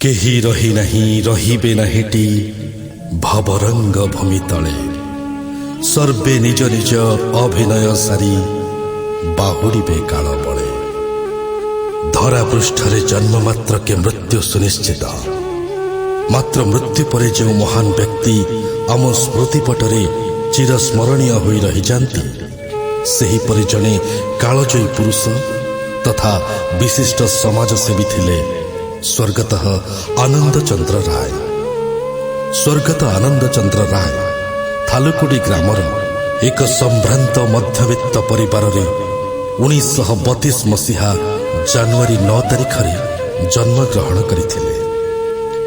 केही रही नहीं रहिबे नाहिटी भवरंग भूमि तले सर्वे निज निज अभिनय सारी बाहुड़े काल बड़े धरा पृष्ठरे जन्म मात्र के मृत्यु सुनिश्चित मात्र मृत्यु पर जो महान व्यक्ति आम स्मृतिपटरे चिरस्मरणीय हो रही जाती सही परि जने कालजयी पुरुष तथा विशिष्ट समाजसेवी थिले स्वर्गत आनंद चंद्र राय। स्वर्गत आनंद चंद्र राय थालुकुडी ग्रामर एक संभ्रांत मध्यवित्त परिवार 1932 मसीहा जनवरी 9 तारिख रे जन्म ग्रहण करथिले।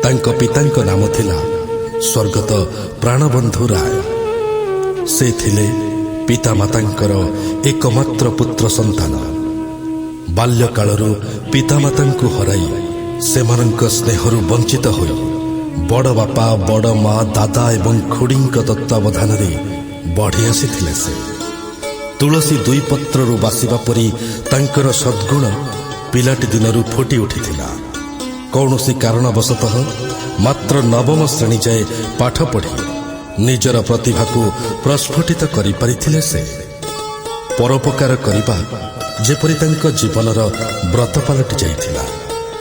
तांको पितांको नाम थिला स्वर्गत प्राणबंधु राय। से थिले पिता मातांकर एकमात्र पुत्र संतान। बाल्यकालरू पितामातांको हराई सेमानंक स्नेहरु वंचित होई बड़ बापा बड़ माँ दादा एवं खुड़ींक तत्वावधान बढ़ी आसीथिले। से तुलसी दुई पत्ररू बासिबा परी तांकर सद्गुण पिलाटी दिनरू फुटी उठिथिला। कौनसी कारणवशतः मात्र नवम श्रेणी जाए पाठ पढ़ी निजर प्रतिभा को प्रस्फुटित करि पारिथिले। से परोपकार करिबा जेपरि तांको जीवनर व्रत पलटि जाइथिला।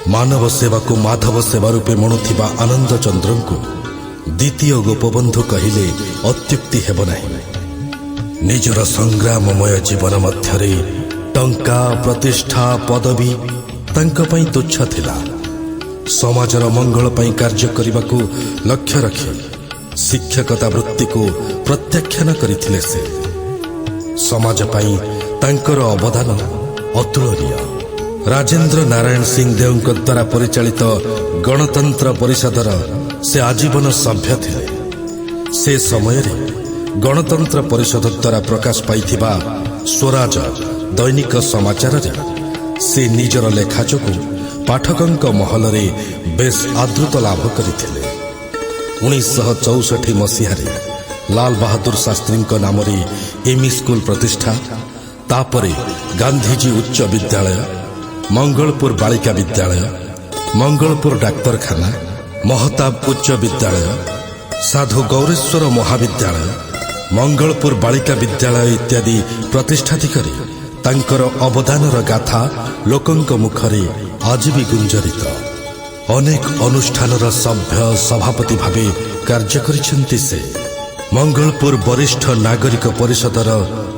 मानव सेवा को माधव सेवा रूपे मणुथिबा आनंद चंद्र को द्वितीय गोपबंधु कहिले अत्युक्ति हेब नाही। निजर संग्राममय जीवन मध्यरे टंका प्रतिष्ठा पदवी तांको पई तुच्छ थिला। समाजर मंगल पई कार्य करिबाकू लक्ष्य रखी शिक्षकता वृत्ति को प्रत्याख्यान करिथिले। से समाज पई तांकर अवदान अतुलनीय। राजेंद्र नारायण सिंह देव द्वारा परिचालित गणतंत्र परिषदर से आजीवन सभ्य थिले। से समय गणतंत्र परिषद द्वारा प्रकाश पाइथिबा स्वराज दैनिक समाचार से निजर लेखा जोगु पाठकंक महलरे बेस आदृत लाभ करथिले। 1964 मसीह लाल बहादुर शास्त्री नाम एमई स्कूल प्रतिष्ठा तापरे गांधीजी उच्च विद्यालय मंगलपुर बालिका विद्यालय मंगलपुर डाक्तरखाना महताब उच्च विद्यालय साधु गौरेश्वर महाविद्यालय मंगलपुर बालिका विद्यालय इत्यादि प्रतिष्ठाति करी तांकर अवदानर गाथा लोकंक मुखरे आज भी गुंजरित। अनेक अनुष्ठानर सभ्य सभापति भावे कार्य करिसेंति। से मंगलपुर वरिष्ठ नागरिक परिषदर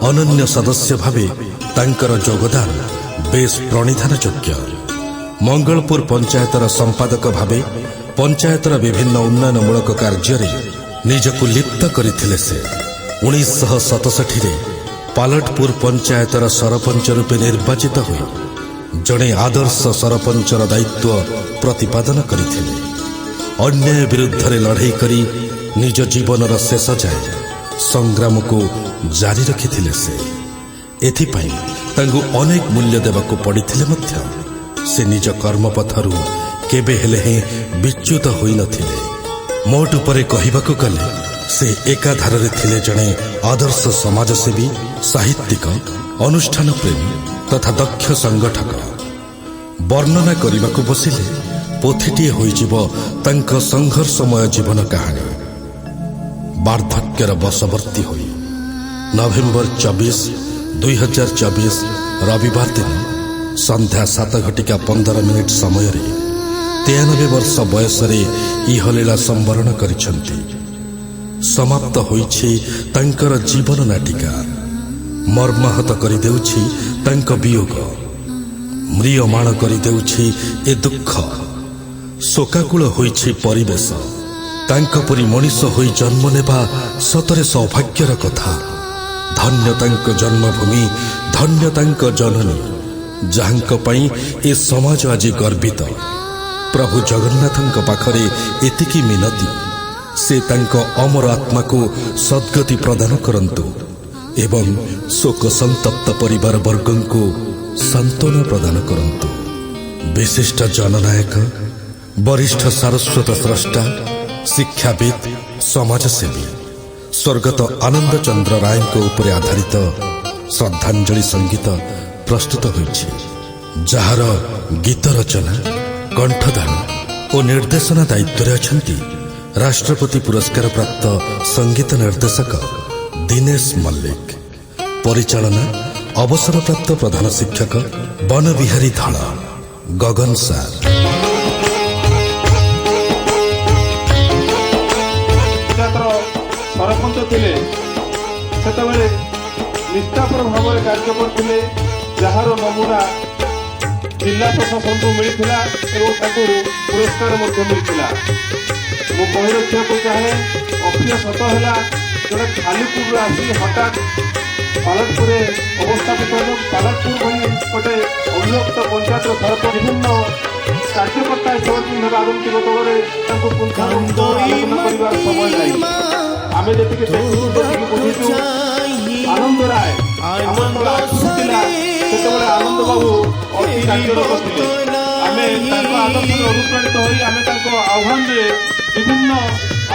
अनन्य सदस्य भावे तांकर योगदान बेस प्रणिधान योग्य। मंगलपुर पंचायतर संपादक भावे पंचायतर विभिन्न उन्नयनमूलक कार्य निजकु लिप्त करथिले। से 1967 पालटपुर पंचायतर सरपंच रूपे निर्वाचित होई जड़े आदर्श सरपंचर दायित्व प्रतिपादन करथिले। अन्याय विरुद्ध लड़ाई करी निज जीवनर शेष जाए संग्राम को जारी रखिथिले। से एथिपाई तांगु अनेक मूल्य देवाकू पड़िथिले मध्य से निज कर्मपथरू केबे हेले हे विच्युत होई नथिले। मोट उपरे कहिबाकू गले से एकाधारे थिले जणे आदर्श समाजसेवी साहित्यिक अनुष्ठान प्रेमी तथा दक्ष संगठक। वर्णना करिबाकू बसिले पोथिटिए होइजिबो तांको संघर्षमय जीवन कहानी। वार्धक्यर बशवर्ती होई नवेम्बर 24, 2024 रविवार दिन संध्या 7:15 समय 93 वर्ष बयस इहलीला संवरण करिसेंति। समाप्त होइछि तांकर जीवन नाटिका। मर्माहत करि देउछि तांको वियोग म्रियमाण करि देउछि ए दुख। शोकाकुल होइछि परिवेश। तांको परि मनीष होई जन्म नेबा सतरे सौभाग्यर कथा। धन्य तांको जन्मभूमि धन्य तांको जननी जाहांको पई ए समाज आज गर्वित। प्रभु जगन्नाथंको पाखरे एतिकी मिनती से तांको अमर आत्मा को सद्गति प्रदान करंतु एवं शोक संतप्त परिवार वर्गं को सांत्वना प्रदान करंतु। विशिष्ट जननायक वरिष्ठ सारस्वत स्रष्टा शिक्षाविद समाजसेवी स्वर्गत आनंद चंद्र राय को उपरे आधारित श्रद्धांजलि संगीत प्रस्तुत होइछि। जार गीत रचना कंठदान ଓ ନିର୍ଦ୍ଦେଶନା ଦାୟିତ୍ୱରେ ଅଛନ୍ତି ରାଷ୍ଟ୍ରପତି ପୁରସ୍କାର ପ୍ରାପ୍ତ ସଙ୍ଗୀତ ନିର୍ଦ୍ଦେଶକ ଦିନେଶ ମଲ୍ଲିକ। ପରିଚାଳନା ଅବସରପ୍ରାପ୍ତ ପ୍ରଧାନ ଶିକ୍ଷକ ବନବିହାରୀ ଧଳ, ଗଗନ ସାର୍। ସରପଞ୍ଚ ଥିଲେ ସେତେବେଳେ ନିଷ୍ଠାପର ଭାବରେ କାର୍ଯ୍ୟ କରୁଥିଲେ, ଯାହାର ନମୁନା ଜିଲ୍ଲା ପ୍ରଶାସନକୁ ମିଳିଥିଲା ଏବଂ ତାଙ୍କୁ ପୁରସ୍କାର ମଧ୍ୟ ମିଳିଥିଲା। ମୁଁ କହି ରଖିବାକୁ ଚାହେଁ, ଅପ୍ରିୟ ସତ ହେଲା ଜଣେ ଖାଲିପୁରରୁ ଆସି ହଠାତ୍ ପାଲଟପୁରରେ ଅବସ୍ଥାପିତ ଏବଂ ପାଲଟପୁର ଭଳି ଗୋଟେ ଅବିଭକ୍ତ ପଞ୍ଚାୟତର ସରପଞ୍ଚ ବିଭିନ୍ନ କାର୍ଯ୍ୟକର୍ତ୍ତା ହିସାବରେ ରାଜନୈତିକ ଦଳରେ ତାଙ୍କୁ ଆଲୋଚନା କରିବା ସମୟ ନାହିଁ। ଆମେ ଯେତିକି ବୁଝିଛୁ ଆନନ୍ଦ ରାୟ ଥିଲା, ସେତେବେଳେ ଆନନ୍ଦ ବାବୁ ଅତି କାର୍ଯ୍ୟରତ ଥିଲେ। ଆମେ ତାଙ୍କ ଆଦର୍ଶରେ ଅନୁପ୍ରାଣିତ ହୋଇ ଆମେ ତାଙ୍କ ଆହ୍ୱାନରେ ବିଭିନ୍ନ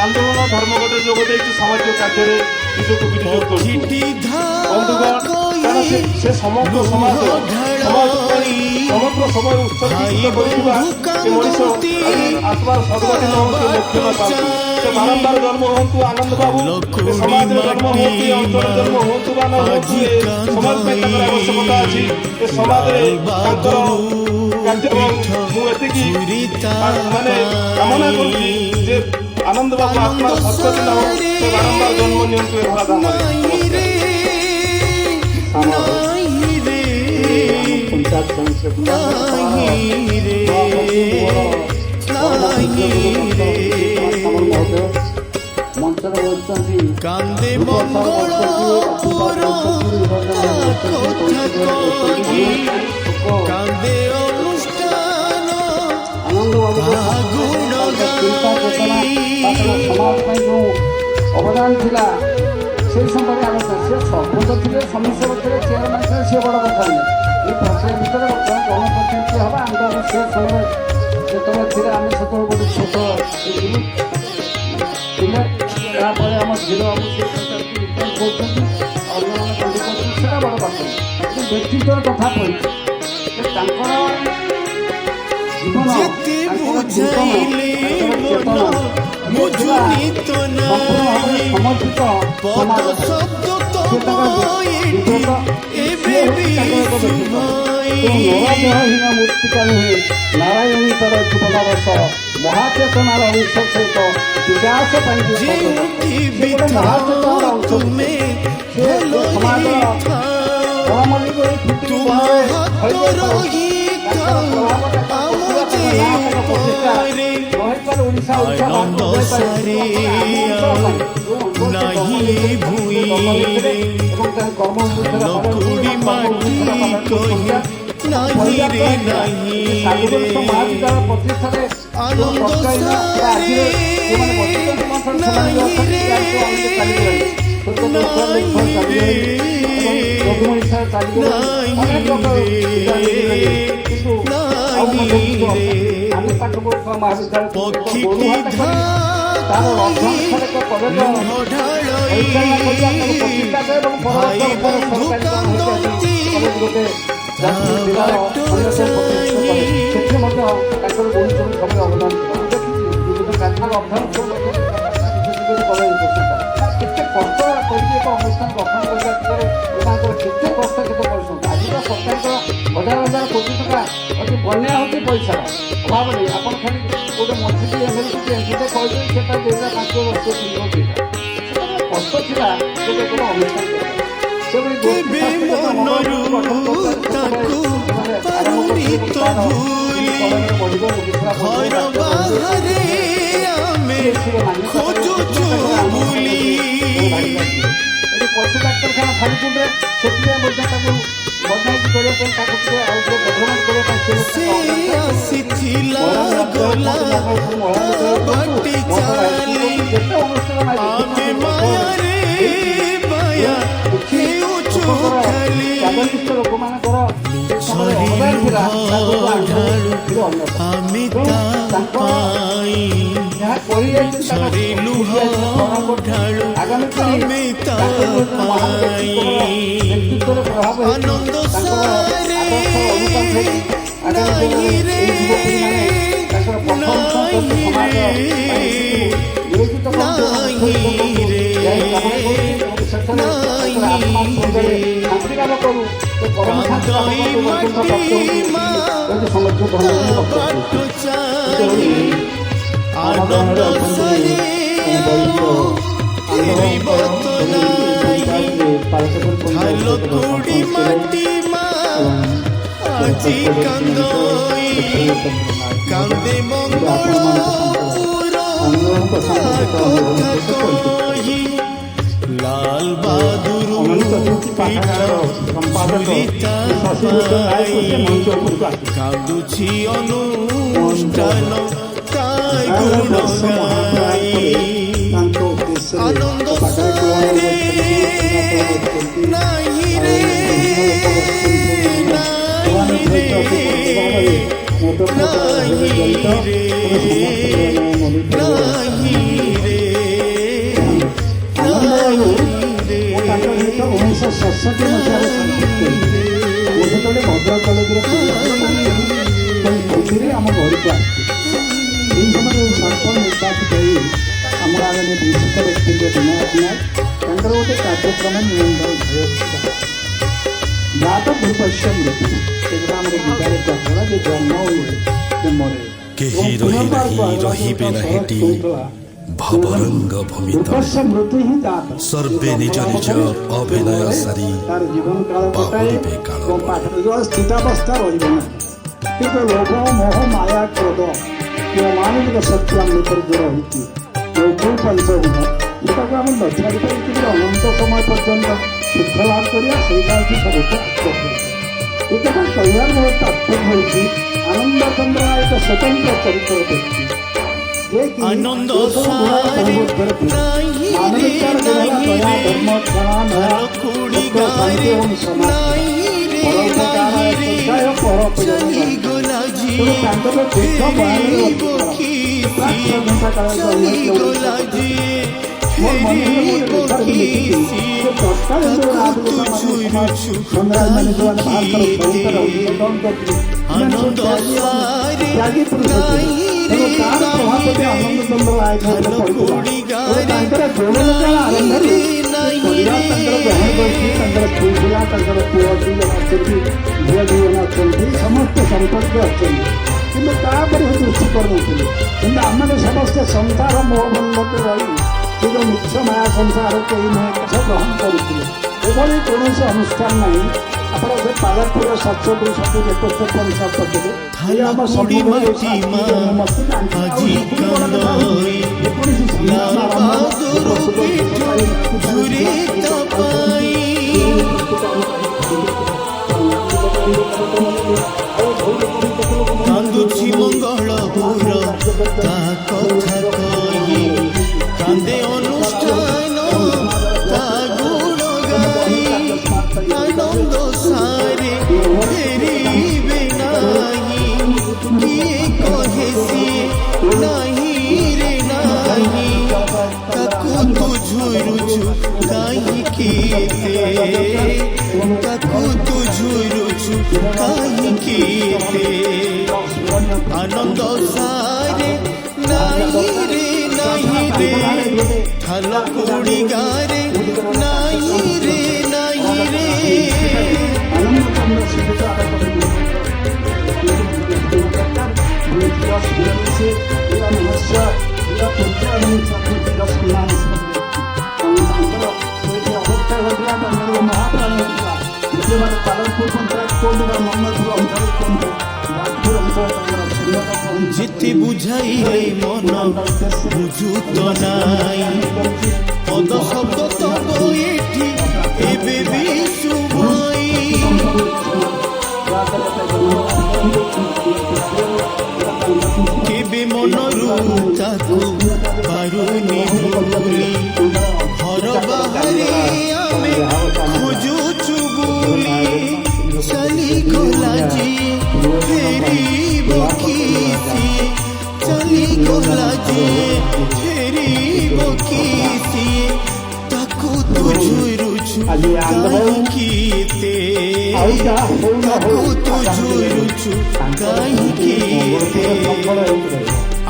ଆନ୍ଦୋଳନ ଧର୍ମଘଟରେ ଯୋଗ ଦେଇଛୁ, ସାମାଜିକ କାର୍ଯ୍ୟରେ ନିଜକୁ ବିନିଯୋଗ କରୁଛୁ। ବନ୍ଧୁଗଣ, କାରଣ ସେ ସମଗ୍ର ସମାଜ ପାଇଁ ସମଗ୍ର ସମୟ ଉତ୍ସର୍ଗୀକୃତ କରିଥିବା ଏ ମଣିଷ ଆତ୍ମାର ସଦ୍ଗତି ନ ହୁଅନ୍ତୁ, ଲକ୍ଷ୍ୟ ନ ପାଆନ୍ତୁ। ସେ ବାରମ୍ବାର ଜନ୍ମ ହୁଅନ୍ତୁ ଆନନ୍ଦ ବାବୁ, ସମାଜରେ ଜନ୍ମ ହୁଅନ୍ତୁ, ଏ ଅଞ୍ଚଳରେ ଜନ୍ମ ହୁଅନ୍ତୁ ବା ନ ହୁଅନ୍ତୁ, ସମାଜ ପାଇଁ ତାଙ୍କର ଆବଶ୍ୟକତା ଅଛି। ଏ ସମାଜରେ ତାଙ୍କର କାର୍ଯ୍ୟ ମୁଁ ଏତିକି କାମନା କରୁଛି ଯେ ଆନନ୍ଦ ବାବୁ ଆତ୍ମାର ସଦ୍ଗତି ନ ହଉ, ସେ ବାରମ୍ବାର ଜନ୍ମ ନିଅନ୍ତୁ ଏ ଧରାଧାମରେ। ମଞ୍ଚରେ ବସିଛନ୍ତି କାନ୍ଦେ ମଙ୍ଗଳ କାନ୍ଦେ ଅନୁଷ୍ଠାନ ସମାଜ ପାଇଁ ଯେଉଁ ଅବଦାନ ଥିଲା সেই সম্পর্কে আলোচনা। সে সর্বত ଥିଲେ ସମିଶ୍ର ଥିଲେ, ଚେୟାରମ୍ୟାନ୍ ଥିଲେ, ସିଏ ବଡ଼ କଥା ନୁହେଁ। এই ପ୍ରକ୍ରିୟା ଭିତରେ ବର୍ତ୍ତମାନ ଗଣପ୍ରତିନିଧି ହେବା ଆମେ ସେ ସମୟରେ ଯେତେବେଳେ ଥିଲେ ଆମେ ସେତେବେଳେ ଗୋଟେ ଛୋଟ ଥିଲେ। ତାପରେ ଆମ ଝିଅ କରୁଛନ୍ତି, ଅନ୍ୟମାନେ କରୁଛନ୍ତି, ସେଟା ବଡ଼ କଥା ନୁହେଁ। କିନ୍ତୁ ବ୍ୟକ୍ତିତ୍ୱର କଥା କହିଛି ଯେ ତାଙ୍କର ଜୀବନ ସମର୍ପିତ ନରଦେହହୀନ ମୂର୍ତ୍ତିକା ନୁହେଁ, ନାରାୟଣୀଙ୍କର ଯୁବନବସ ମହାଚେତନାର ଅଂଶ ସହିତ ବିକାଶ ପାଇଁ ମହାଚେତନାର ଅଂଶ। ସେ ସମାଜର ମହାମଲ୍ଲିକ ଓଡ଼ିଶା ପ୍ରତିଷ୍ଠାରେ ଆମେ ପାଠ ପଢୁଥିବା ମହାବିଦ୍ୟାଳୟ ତାର ରକ୍ଷଣାତ୍ମକ ପଦକ ପରିଚାଳନା କରିବା ତାକୁ ପ୍ରତିଷ୍ଠା କରେ ଏବଂ ଗୋଟେ ଜାତୀୟ ଜିଲ୍ଲାର ସେଥିରେ ମଧ୍ୟ ତାଙ୍କର ବହୁତ ସବୁ ଖବର ଅବଦାନ ଦେଖିଛି। କାର୍ଯ୍ୟର ଅଧ୍ୟୟନ କେତେ କଷ୍ଟ କରିକି ଏକ ଅନୁଷ୍ଠାନ ଗଠନ କରିବା ଭିତରେ ତାଙ୍କର କେତେ କଷ୍ଟ କେତେ ପରିଶ୍ରମ। ଆଜିର ସରକାରଙ୍କର ହଜାର ହଜାର କୋଟି ଟଙ୍କା ଅଛି, ବନ୍ୟା ହେଉଛି ପଇସାର ଅଭାବ ନେଇ। ଆପଣ ଖାଲି ଗୋଟେ ମଝିରେ ଏମିତି ଏମିତି କହିଦେଇ ସେଟା 2005 ବର୍ଷ କଷ୍ଟ ଥିଲା ଗୋଟେ ଗୋଟେ ଅନୁଷ୍ଠାନ ପଶୁ ଡାକ୍ତରଖାନା ଖାଲିପୁରରେ ସେଥିପାଇଁ ମଧ୍ୟ ତାକୁ ବଦନାଇକି କରିବା ପାଇଁ ତାକୁ ଟିକେ ଆଉ ଟିକେ ଡେଭଲପମେଣ୍ଟ କରିବା ପାଇଁ ଯେତେ ଅନୁଷ୍ଠାନ ଲୋକମାନଙ୍କର ଅବଦାନ ଥିଲା ଯାହା କରିଯାଇଛନ୍ତି ଆଗାମୀ ନେତୃତ୍ୱରେ ପ୍ରଭାବ ତାଙ୍କର ପ୍ରଥମ ସମାଜ ନେଇକି ତ ଶାନ୍ତି କାମ କରୁ ଆନନ୍ଦ ସରେ ঢালো কুড়ি মাটি মা আজি কান্দই কান্দে মঙ্গল কথা কহি লাল বাহাদুর কাঁদুছি অনুষ্ঠান তাই গুণ গাই আনন্দ সারে নাহি রে নাহি রে নাহি রে নাহি রে ଉଣେଇଶହ ସତଷଠି ମସିହାରେ ମୁଁ ସେତେବେଳେ ଭଦ୍ରକ କଲେଜରେ ଖୁସିରେ ଆମ ଘରକୁ ଆସିଥିଲି। ଏହି ସମୟରେ ସରପଞ୍ଚ ନିର୍ବାଚିତ ହୋଇ ଆମ ଗାଁରେ ବିଶିଷ୍ଟ ବ୍ୟକ୍ତିଙ୍କ ବିନାୟକ ନାୟକ ତାଙ୍କର ଗୋଟେ କାର୍ଯ୍ୟକ୍ରମ ନିୟନ୍ତ୍ରଣ ଯାହା ତ ଭୂପଶ୍ୟ ମୃତ୍ୟୁ ସେଗୁଡ଼ା ଆମର ଗୀତାରେ କୁହାଗଲା ଯେ ଜନ୍ମ ହୁଏ ଯେ ମରେ କେହି ରହି ନାହିଁ ରହିବେ ନା ହେଟି ଭବରଙ୍ଗ ଭୂମି ତଳେ ମୃତ୍ୟୁ ହିଁ ଦାତ ସର୍ବେ ନିଜ ନିଜ ଅଭିନୟ ସାରି ତାର ଜୀବନ କାଳ ବାହୁଡ଼ିବେ କାଳ ସ୍ଥିତାବସ୍ଥା ରହିବ ନାହିଁ କିନ୍ତୁ ଲୋଭ ମୋହ ମାୟା କ୍ରୋଧ ଯେଉଁ ମାନବିକ ଶକ୍ତି ଆମ ଭିତରେ ଯେଉଁ ରହିଛି ଯେଉଁ ପଞ୍ଚଗୁଣ ସେଟାକୁ ଆମେ ନଛାଡ଼ି କରିକି ଅନନ୍ତ ସମୟ ପର୍ଯ୍ୟନ୍ତ ସୁଖ ଲାଭ କରିବା ସେଇଟା ହେଉଛି ସବୁଠୁ ଆତ୍ମପ୍ରିୟ। ଏ କଥା କହିବାର ମୋର ତାତ୍ପର୍ଯ୍ୟ ହେଉଛି ଆନନ୍ଦ ଚନ୍ଦ୍ର ଏକ ସ୍ୱତନ୍ତ୍ର ଚରିତ୍ର ବ୍ୟକ୍ତି আনন্দ সারে নাহি রে নাহি রে ঢালো কুড়ি গারে নাহি রে নাহি রে চলি গোলা জি ফেরি বকি চলি গোলা জি ফেরি বকি তু ছুঁড়ছু আনন্দ সারে নাহি রে ଆନନ୍ଦ ଚନ୍ଦ୍ର ତାଙ୍କର ଯୋଡ଼ ତାଙ୍କର ଗ୍ରହଣ କରିଛି ତାଙ୍କର ସ୍ତ୍ରୀ ପିଲା ତାଙ୍କର ପୁଅ ଦୁଇ ଜଣ ଅଛନ୍ତି ଝିଅ ଦୁଇ ଜଣ ଅଛନ୍ତି ସମସ୍ତେ ସମ୍ପର୍କ ଅଛନ୍ତି କିନ୍ତୁ ତାପରେ ସେ ଦୃଷ୍ଟି କରୁନଥିଲେ କିନ୍ତୁ ଆମେ ସମସ୍ତେ ସଂସାର ମୋହବନ୍ଧକୁ ରହି ସେ ଯେଉଁ ମିଛ ମାୟା ସଂସାରକୁ ଏଇ ମହାକାଶ ଗ୍ରହଣ କରୁଥିଲେ ଏଭଳି କୌଣସି ଅନୁଷ୍ଠାନ ନାହିଁ। ଆପଣ ସେ ପାଲକପୁର ସତ୍ସବୁ ସବୁ 71 କରିଥିଲେ ଆମ মাটি মা আজি কান্দই লাল বাহাদুর পিঠু ঝুরে তাপাই কান্দুছি মঙ্গলপুর তা কথা কহি কান্দে অনুষ্ঠান তা গুণ গাই আনন্দ সারে ফেরিবে নাহি কিয়ে কহে সিয়ে নাহি রে নাহি তাকু তু ঝুরুছু কাহিকিতে তাকু তু ঝুরুছু কাহিকিতে আনন্দ সারে নাহি রে নাহি রে ঢালো কুড়ি গারে নাহি রে নাহি রে যেতে বুঝাইলে মন বুঝু তো নাই পদ শব্দ তব এটি এবে বিশুভই কেবে মনরু তাকু পারুনি ভুলি ঘর বাহারে আমি খোঁজুছু বুলি চলি গলা জি ফেরিব কিসিয়ে চলি গলা জি ফেরিব কিসিয়ে তাকু তু ঝুরুছু কাহিকিতে তাকু তু ঝুরুছু কাহিকিতে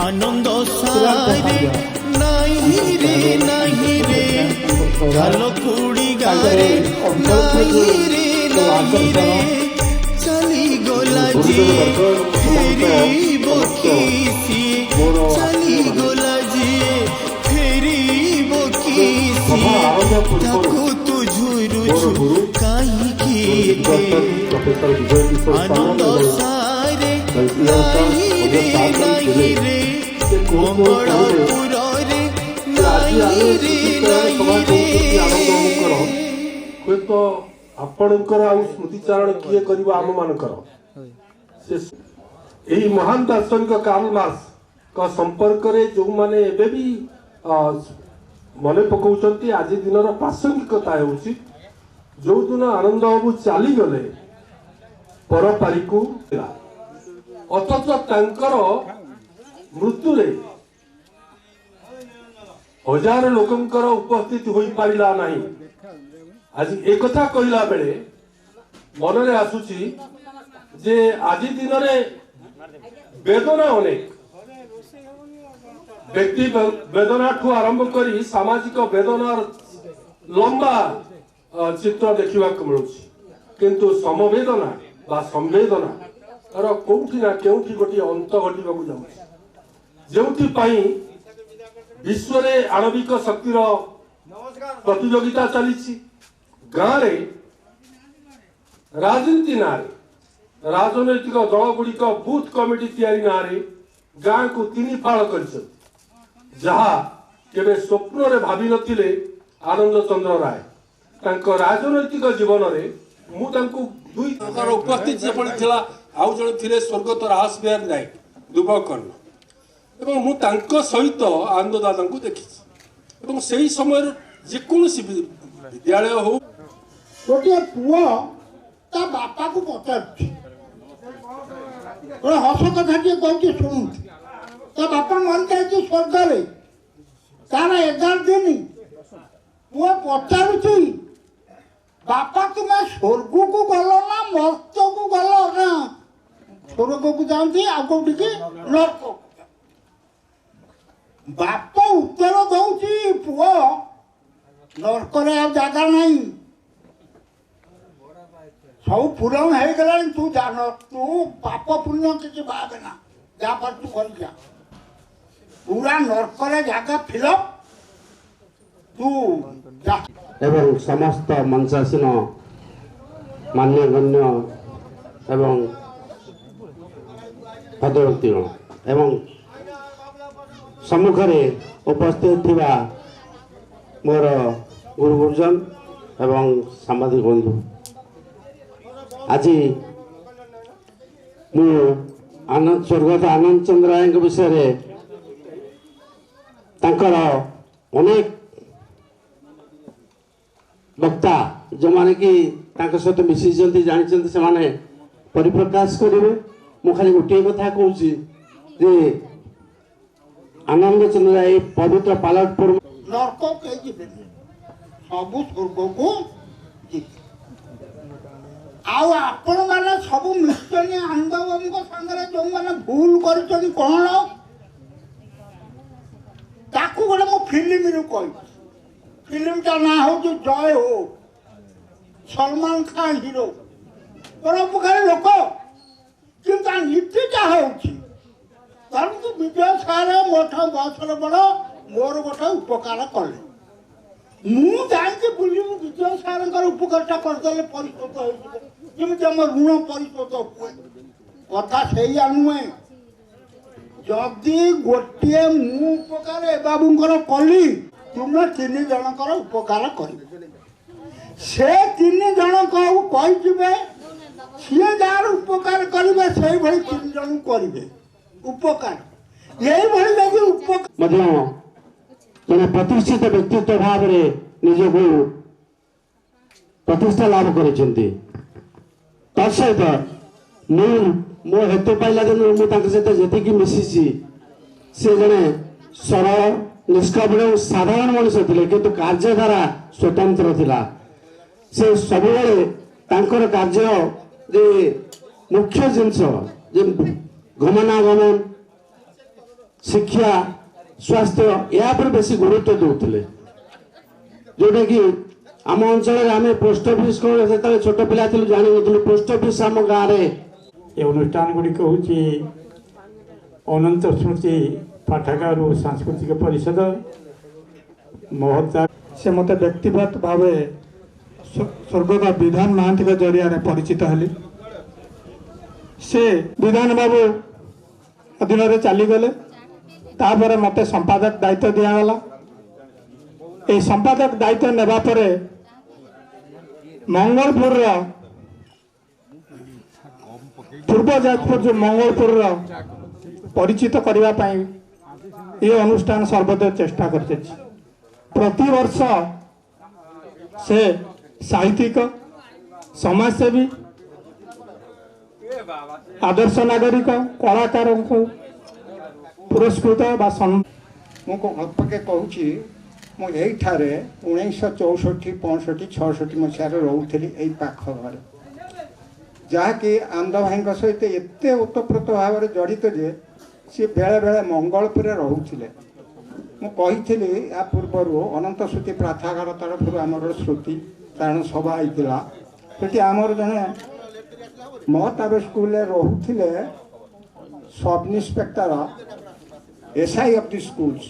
আনন্দ সারে নাহি রে গাল কুড়ি গারে নাহি রে চলি গলা যে ফেরিব কি সিয়ে চলি গলা যে ফেরিব কি সিয়ে তাকু তু ঝুরুছু কাহিকি আনন্দ সারে নাহি রে মঙ্গলপুরে নাহি রে ହୁଏତ ଆପଣଙ୍କର ଆଉ ସ୍ମୃତିଚାରଣ କିଏ କରିବ ଆମ ମାନଙ୍କର ଏହି ମହାନ ଦାର୍ଶନିକ କାର୍ଲ ମାର୍କ୍ସଙ୍କ ସମ୍ପର୍କରେ ଯୋଉମାନେ ଏବେ ବି ମନେ ପକାଉଛନ୍ତି ଆଜି ଦିନର ପ୍ରାସଙ୍ଗିକତା ହେଉଛି ଯୋଉଦିନ ଆନନ୍ଦ ବାବୁ ଚାଲିଗଲେ ପରପାରିକୁ ଅଥଚ ତାଙ୍କର ମୃତ୍ୟୁରେ ହଜାର ଲୋକଙ୍କର ଉପସ୍ଥିତି ହୋଇପାରିଲା ନାହିଁ। ଆଜି ଏକଥା କହିଲା ବେଳେ ମନରେ ଆସୁଛି ଯେ ଆଜି ଦିନରେ ବେଦନା ଅନେକ ବ୍ୟକ୍ତି ବେଦନାଠୁ ଆରମ୍ଭ କରି ସାମାଜିକ ବେଦନାର ଲମ୍ବା ଚିତ୍ର ଦେଖିବାକୁ ମିଳୁଛି କିନ୍ତୁ ସମବେଦନା ବା ସମ୍ବେଦନା ତାର କୋଉଠି ନା କେଉଁଠି ଗୋଟିଏ ଅନ୍ତ ଘଟିବାକୁ ଯାଉଛି ଯେଉଁଥିପାଇଁ ବିଶ୍ୱରେ ଆଣବିକ ଶକ୍ତିର ପ୍ରତିଯୋଗିତା ଚାଲିଛି ଗାଁରେ ରାଜନୀତି ନାଁରେ ରାଜନୈତିକ ଦଳ ଗୁଡ଼ିକ ବୁଥ କମିଟି ତିଆରି ନାଁରେ ଗାଁକୁ 3 ଫାଳ କରିଛନ୍ତି ଯାହା କେବେ ସ୍ୱପ୍ନରେ ଭାବିନଥିଲେ ଆନନ୍ଦ ଚନ୍ଦ୍ର ରାୟ ତାଙ୍କ ରାଜନୈତିକ ଜୀବନରେ ମୁଁ ତାଙ୍କୁ 2 ପ୍ରକାର ଉପସ୍ଥିତି ଯେପରି ଥିଲା ଆଉ ଜଣେ ଥିଲେ ସ୍ୱର୍ଗତ ରାସ ବିହାର ନାୟକ ଦୁବକର୍ଣ୍ଣ ଏବଂ ମୁଁ ତାଙ୍କ ସହିତ ଆନନ୍ଦ ଦାଦାଙ୍କୁ ଦେଖିଛି ଏବଂ ସେହି ସମୟରେ ଯେକୌଣସି ବିଦ୍ୟାଳୟ ହଉ ଗୋଟିଏ ପୁଅ ତା ବାପାକୁ ପଚାରୁଛି ଗୋଟେ ହସ କଥା ଟିଏ କହୁଛି ଶୁଣୁଛି ତା ବାପା ମରିଯାଇଛି ସ୍ୱର୍ଗରେ ତାର 11 ଦିନ ପୁଅ ପଚାରୁଛି ବାପା ତୁମେ ସ୍ୱର୍ଗକୁ ଗଲ ନା ମର୍ତ୍ତ୍ୟକୁ ଗଲ ନା ସ୍ୱର୍ଗକୁ ଯାଆନ୍ତି ଆଉ କୋଉଠିକି ନର୍କ ବାପ ଉତ୍ତର ଦଉଛି ପୁଅ ନର୍କରେ ଆଉ ଜାଗା ନାହିଁ ସବୁ ପୂରଣ ହେଇଗଲାଣି ତୁ ଜାଣ ତୁ ପାପ ପୁଣ୍ୟ କିଛି ଭାବେ ନା ଯାହା ପାରୁଛୁ କରିଯା ପୁରା ନର୍କରେ ଜାଗା ଫିଲପ ତୁ ଯା ଏବଂ ସମସ୍ତ ମଞ୍ଚାସୀନ ମାନ୍ୟଗଣ୍ୟ ଏବଂ ଭଦ୍ରବ୍ୟକ୍ତିଗଣ ଏବଂ ସମ୍ମୁଖରେ ଉପସ୍ଥିତ ଥିବା ମୋର ଗୁରୁ ଗୁରୁଜନ ଏବଂ ସାମ୍ବାଦିକ ବନ୍ଧୁ ଆଜି ମୁଁ ସ୍ୱର୍ଗତ ଆନନ୍ଦ ଚନ୍ଦ୍ର ରାୟଙ୍କ ବିଷୟରେ ତାଙ୍କର ଅନେକ ବକ୍ତା ଯେଉଁମାନେ କି ତାଙ୍କ ସହିତ ମିଶିଛନ୍ତି ଜାଣିଛନ୍ତି ସେମାନେ ପରିପ୍ରକାଶ କରିବେ ମୁଁ ଖାଲି ଗୋଟିଏ କଥା କହୁଛି ଯେ ଆନନ୍ଦ ଚନ୍ଦ୍ର ରାୟ ପବିତ୍ର ପାଲଟପୁର ନର୍କ କେହି ଯିବେନି ସବୁ ସ୍ୱର୍ଗକୁ ଯିବେ ଆଉ ଆପଣମାନେ ସବୁ ମିଶିଛନ୍ତି ଆନନ୍ଦ ବାବୁଙ୍କ ସାଙ୍ଗରେ ଯେଉଁମାନେ ଭୁଲ କରିଛନ୍ତି କ'ଣ ତାକୁ ଗୋଟେ ମୁଁ ଫିଲ୍ମରୁ କହିବି ଫିଲ୍ମଟା ନାଁ ହେଉଛି ଜୟ ହୋ ସଲମାନ ଖାନ ହିରୋ ପରୋପକାରୀ ଲୋକ କିନ୍ତୁ ତା ନୀତିଟା ହେଉଛି କାରଣ ବିଜୟ ସାର୍ ମୋଠୁ ବୟସରେ ବଡ଼ ମୋର ଗୋଟେ ଉପକାର କଲେ ମୁଁ ଯାଇକି ବୁଲିବୁ ବିଜୟ ସାର୍ଙ୍କର ଉପକାରଟା କରିଦେଲେ ପରିଶୋଧ ହେଇଯିବ ଯେମିତି ଆମ ଋଣ ପରିଶୋଧ ହୁଏ କଥା ସେଇଆ ନୁହେଁ ଯଦି ଗୋଟିଏ ମୁଁ ଉପକାର ଏ ବାବୁଙ୍କର କଲି ତୁମେ 3 ଜଣଙ୍କର ଉପକାର କରିବେ ସେ 3 ଜଣଙ୍କୁ କହିଯିବେ ସିଏ ଯାହାର ଉପକାର କରିବେ ସେଇଭଳି 3 ଜଣଙ୍କୁ କରିବେ ଉପକାର এইভাবে যদি ମଧ୍ୟ ଜଣେ ପ୍ରତିଷ୍ଠିତ ବ୍ୟକ୍ତିତ୍ୱ ଭାବରେ ନିଜକୁ ପ୍ରତିଷ୍ଠା ଲାଭ କରିଛନ୍ତି ତା ସହିତ ମୁଁ ମୋ ହେତୁ ପାଇଲା ଦିନରୁ ମୁଁ ତାଙ୍କ ସହିତ ଯେତିକି ମିଶିଛି ସେ ଜଣେ ସରଳ ନିଷ୍କପଟ ଏବଂ ସାଧାରଣ ମଣିଷ ଥିଲେ କିନ୍ତୁ କାର୍ଯ୍ୟଧାରା ସ୍ୱତନ୍ତ୍ର ଥିଲା ସେ ସବୁବେଳେ ତାଙ୍କର କାର୍ଯ୍ୟ ଯେ ମୁଖ୍ୟ ଜିନିଷ ଯେ ଗମନାଗମନ ଶିକ୍ଷା ସ୍ୱାସ୍ଥ୍ୟ ଏହା ଉପରେ ବେଶୀ ଗୁରୁତ୍ୱ ଦେଉଥିଲେ, ଯୋଉଟାକି ଆମ ଅଞ୍ଚଳରେ ଆମେ ପୋଷ୍ଟ ଅଫିସ କ'ଣ ସେତେବେଳେ ଛୋଟ ପିଲା ଥିଲୁ ଜାଣିନଥିଲୁ। ପୋଷ୍ଟ ଅଫିସ ଆମ ଗାଁରେ ଏ ଅନୁଷ୍ଠାନ ଗୁଡ଼ିକ ହେଉଛି ଅନନ୍ତ ସ୍ମୃତି ପାଠାଗାର ଓ ସାଂସ୍କୃତିକ ପରିଷଦ ମହତା। ସେ ମୋତେ ବ୍ୟକ୍ତିଗତ ଭାବେ ସ୍ୱର୍ଗତ ବିଧାନ ମହାନ୍ତିଙ୍କ ଜରିଆରେ ପରିଚିତ ହେଲି। ସେ ବିଧାନ ବାବୁ ଅଧୀନରେ ଚାଲିଗଲେ, ତାପରେ ମୋତେ ସମ୍ପାଦକ ଦାୟିତ୍ୱ ଦିଆଗଲା। এই সম্পাদক দায়িত্ব নেবা পরে মঙ্গলপুরর পূর্ব যাজপুর যে মঙ্গলপুরর পরিচিত করা এই অনুষ্ঠান সর্বদা চেষ্টা করছে। প্রতি বর্ষ সে সাহিত্যিক, সমাজসেবী, আদর্শ নাগরিক, কলাকার পুরস্কৃত বা ଅଳ୍ପକେ କହୁଛି, ମୁଁ ଏଇଠାରେ 1964, 65, 66 ମସିହାରେ ରହୁଥିଲି ଏଇ ପାଖ ଘରେ, ଯାହାକି ଆନନ୍ଦ ଭାଇଙ୍କ ସହିତ ଏତେ ଓତପ୍ରୋତ ଭାବରେ ଜଡ଼ିତ ଯେ ସିଏ ବେଳେବେଳେ ମଙ୍ଗଳପୁରରେ ରହୁଥିଲେ। ମୁଁ କହିଥିଲି ୟା ପୂର୍ବରୁ ଅନନ୍ତ ଶ୍ରୁତି ପ୍ରାର୍ଥନାଗାର ତରଫରୁ ଆମର ଶ୍ରୁତି ତାରଣ ସଭା ହେଇଥିଲା। ସେଠି ଆମର ଜଣେ ମହତାବ ସ୍କୁଲରେ ରହୁଥିଲେ sub inspector SI of the schools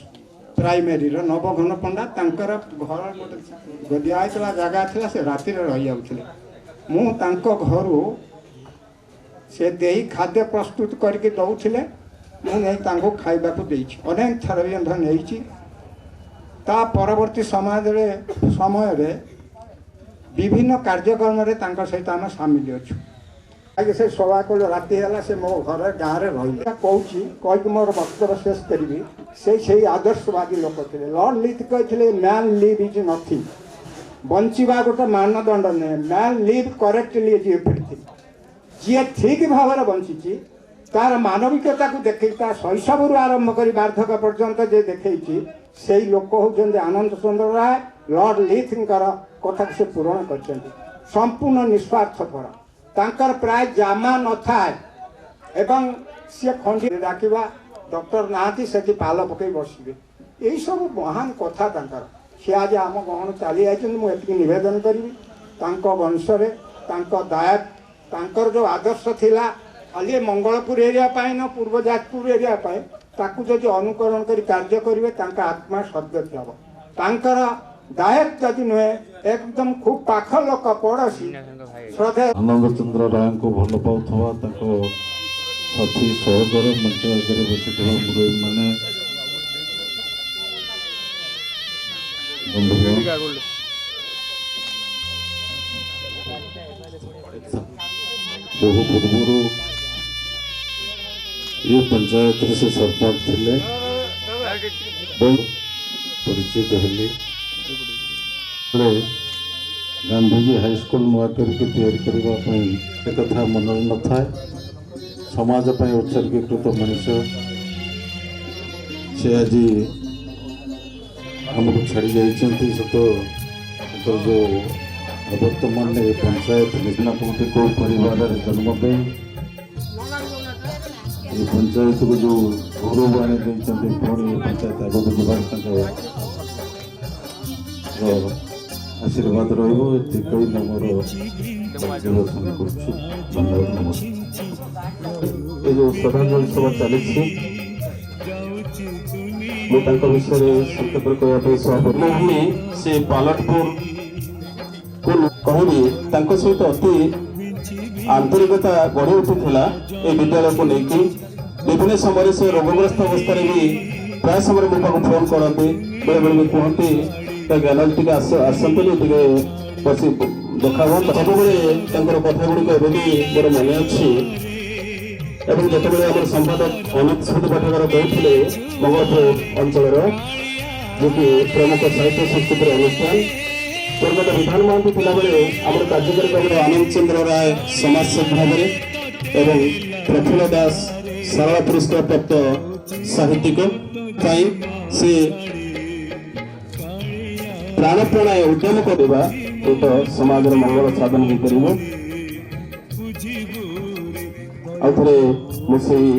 ପ୍ରାଇମେରୀର ନବଘନ ପଣ୍ଡା। ତାଙ୍କର ଘର ଗୋଟେ ଦିଆହେଇଥିଲା ଜାଗା ଥିଲା, ସେ ରାତିରେ ରହିଯାଉଥିଲେ। ମୁଁ ତାଙ୍କ ଘରୁ ସେ ଦେଇ ଖାଦ୍ୟ ପ୍ରସ୍ତୁତ କରିକି ଦେଉଥିଲେ, ମୁଁ ନେଇ ତାଙ୍କୁ ଖାଇବାକୁ ଦେଇଛି। ଅନେକ ଥର ବି ମଧ୍ୟ ନେଇଛି। ତା ପରବର୍ତ୍ତୀ ସମୟରେ ବିଭିନ୍ନ କାର୍ଯ୍ୟକ୍ରମରେ ତାଙ୍କ ସହିତ ଆମେ ସାମିଲ ଅଛୁ। ଆଜ୍ଞା ସେ ସଭା କଲୁ, ରାତି ହେଲା, ସେ ମୋ ଘରେ ଗାଁରେ ରହିଲେ। କହୁଛି କହିକି ମୋର ବକ୍ତବ୍ୟ ଶେଷ କରିବି। ସେଇ ଆଦର୍ଶବାଦୀ ଲୋକ ଥିଲେ। ଲର୍ଡ ଲିଥ୍ କହିଥିଲେ ମ୍ୟାନ୍ ଲିଭ୍ ଇଜ୍ ନଥିଙ୍ଗ। ବଞ୍ଚିବା ଗୋଟେ ମାନଦଣ୍ଡ ନୁହେଁ, man live correctly is everything. ଯିଏ ଠିକ୍ ଭାବରେ ବଞ୍ଚିଛି, ତାର ମାନବିକତାକୁ ଦେଖେଇ, ତା ଶୈଶବରୁ ଆରମ୍ଭ କରି ବାର୍ଦ୍ଧକ୍ୟ ପର୍ଯ୍ୟନ୍ତ ଯେ ଦେଖେଇଛି, ସେଇ ଲୋକ ହେଉଛନ୍ତି ଆନନ୍ଦ ଚନ୍ଦ୍ର ରାୟ। ଲର୍ଡ ଲିଥ୍ଙ୍କର କଥାକୁ ସେ ପୂରଣ କରିଛନ୍ତି। ସମ୍ପୂର୍ଣ୍ଣ ନିଃସ୍ୱାର୍ଥପର, ତାଙ୍କର ପ୍ରାୟ ଜାମା ନଥାଏ ଏବଂ ସିଏ ଖଣ୍ଡି ଡାକିବା ଡକ୍ଟର ନାହାନ୍ତି, ସେଠି ପାଲ ପକାଇ ବସିବେ। ଏଇସବୁ ମହାନ କଥା ତାଙ୍କର। ସିଏ ଆଜି ଆମ ଗହଣ ଚାଲି ଯାଇଛନ୍ତି। ମୁଁ ଏତିକି ନିବେଦନ କରିବି, ତାଙ୍କ ବଂଶରେ ତାଙ୍କ ଦାୟକ, ତାଙ୍କର ଯେଉଁ ଆଦର୍ଶ ଥିଲା ଖାଲି ମଙ୍ଗଳପୁର ଏରିଆ ପାଇଁ ନା ପୂର୍ବ ଯାଜପୁର ଏରିଆ ପାଇଁ, ତାକୁ ଯଦି ଅନୁକରଣ କରି କାର୍ଯ୍ୟ କରିବେ ତାଙ୍କ ଆତ୍ମା ସଦ୍ଗତି ହେବ। ତାଙ୍କର ଦାୟକ ଯଦି ନୁହେଁ, ଏକଦମ ଖୁବ୍ ପାଖ ଲୋକ, ପଡ଼ୋଶୀ ଶ୍ରଦ୍ଧା। ଆନନ୍ଦ ଚନ୍ଦ୍ର ରାୟଙ୍କୁ ଭଲ ପାଉଥିବା ତାଙ୍କ ସାଥୀ ସହୋଦର ମଞ୍ଚ ଆଗରେ ବସିଥିବା ମୁରବୀମାନେ, ବନ୍ଧୁଗଣ, ବହୁ ପୂର୍ବରୁ ଏ ପଞ୍ଚାୟତରେ ସେ ସରପଞ୍ଚ ଥିଲେ, ବହୁତ ପରିଚିତ ହେଲେ। ଗାନ୍ଧୀଜୀ ହାଇସ୍କୁଲ ନୂଆ କରିକି ତିଆରି କରିବା ପାଇଁ ଏ କଥା ମନରେ ନଥାଏ। ସମାଜ ପାଇଁ ଉତ୍ସର୍ଗୀକୃତ ମଣିଷ ସେ ଆଜି ଆମକୁ ଛାଡ଼ି ଯାଇଛନ୍ତି। ସତ ତାଙ୍କର ଯେଉଁ ବର୍ତ୍ତମାନ ଏ ପଞ୍ଚାୟତ ନିଜାମତି କେଉଁ ପରିବାରରେ ଜନ୍ମ ପାଇଁ ଏ ପଞ୍ଚାୟତକୁ ଯେଉଁ ଗୌରବ ଆଣି ଦେଇଛନ୍ତି, ପୁଣି ଏ ପଞ୍ଚାୟତ ଆଗକୁ ଯିବାର ତାଙ୍କ ଆଶୀର୍ବାଦ ରହିବ। ଏତିକି କହି ମୋର ପ୍ରଦର୍ଶନ କରୁଛୁ। ଧନ୍ୟବାଦ, ନମସ୍କାର। ଏ ଯେଉଁ ଶ୍ରଦ୍ଧାଞ୍ଜଳି ସଭା ଚାଲିଛି, ମୁଁ ତାଙ୍କ ବିଷୟରେ ସଂକ୍ଷେପରେ କହିବା ପାଇଁ ସହମତି। ସେ ପାଲଟପୁରକୁ କହିବି, ତାଙ୍କ ସହିତ ଅତି ଆନ୍ତରିକତା ଗଢ଼ି ଉଠିଥିଲା ଏ ବିଦ୍ୟାଳୟକୁ ନେଇକି। ବିଭିନ୍ନ ସମୟରେ ସେ ରୋଗଗ୍ରସ୍ତ ଅବସ୍ଥାରେ ବି ପ୍ରାୟ ସମୟରେ ମୋ ପାଖକୁ ଫୋନ୍ କରନ୍ତି, ବେଳେବେଳେ ବି କୁହନ୍ତି ଜ୍ଞାନ ଟିକେ ଆସନ୍ତୁନି, ଟିକେ ବସି ଦେଖା ହୁଅନ୍ତା। ସବୁବେଳେ ତାଙ୍କର କଥା ଗୁଡ଼ିକ ଏବେ ବି ମୋର ମନେ ଅଛି। ଏବଂ ଯେତେବେଳେ ଆମର ସମ୍ପାଦକ ଅନନ୍ତ ସ୍ମୃତି ପାଠାଗାର କହୁଥିଲେ ମଙ୍ଗଳପୁର ଅଞ୍ଚଳର, ଯିଏକି ପ୍ରମୁଖ ସାହିତ୍ୟ ସଂସ୍କୃତିର ଅନୁଷ୍ଠାନ, ସ୍ୱର୍ଗତ ବିଧାନ ମହାନ୍ତି ଥିଲାବେଳେ ଆମର କାର୍ଯ୍ୟକାରୀ ଭାବରେ ଆନନ୍ଦ ଚନ୍ଦ୍ର ରାୟ ସମାଜସେବୀ ଭାବରେ ଏବଂ ପ୍ରଫୁଲ୍ଲ ଦାସ ଶାରଳା ପୁରସ୍କାର ପ୍ରାପ୍ତ ସାହିତ୍ୟିକ ପାଇଁ ସେ ପ୍ରାଣପ୍ରାଣୟ ଉଦ୍ୟମ କରିବା ସହିତ ସମାଜର ମଙ୍ଗଳ ସାଧନ ହୋଇପାରିବ। ଆଉ ଥରେ ମୁଁ ସେଇ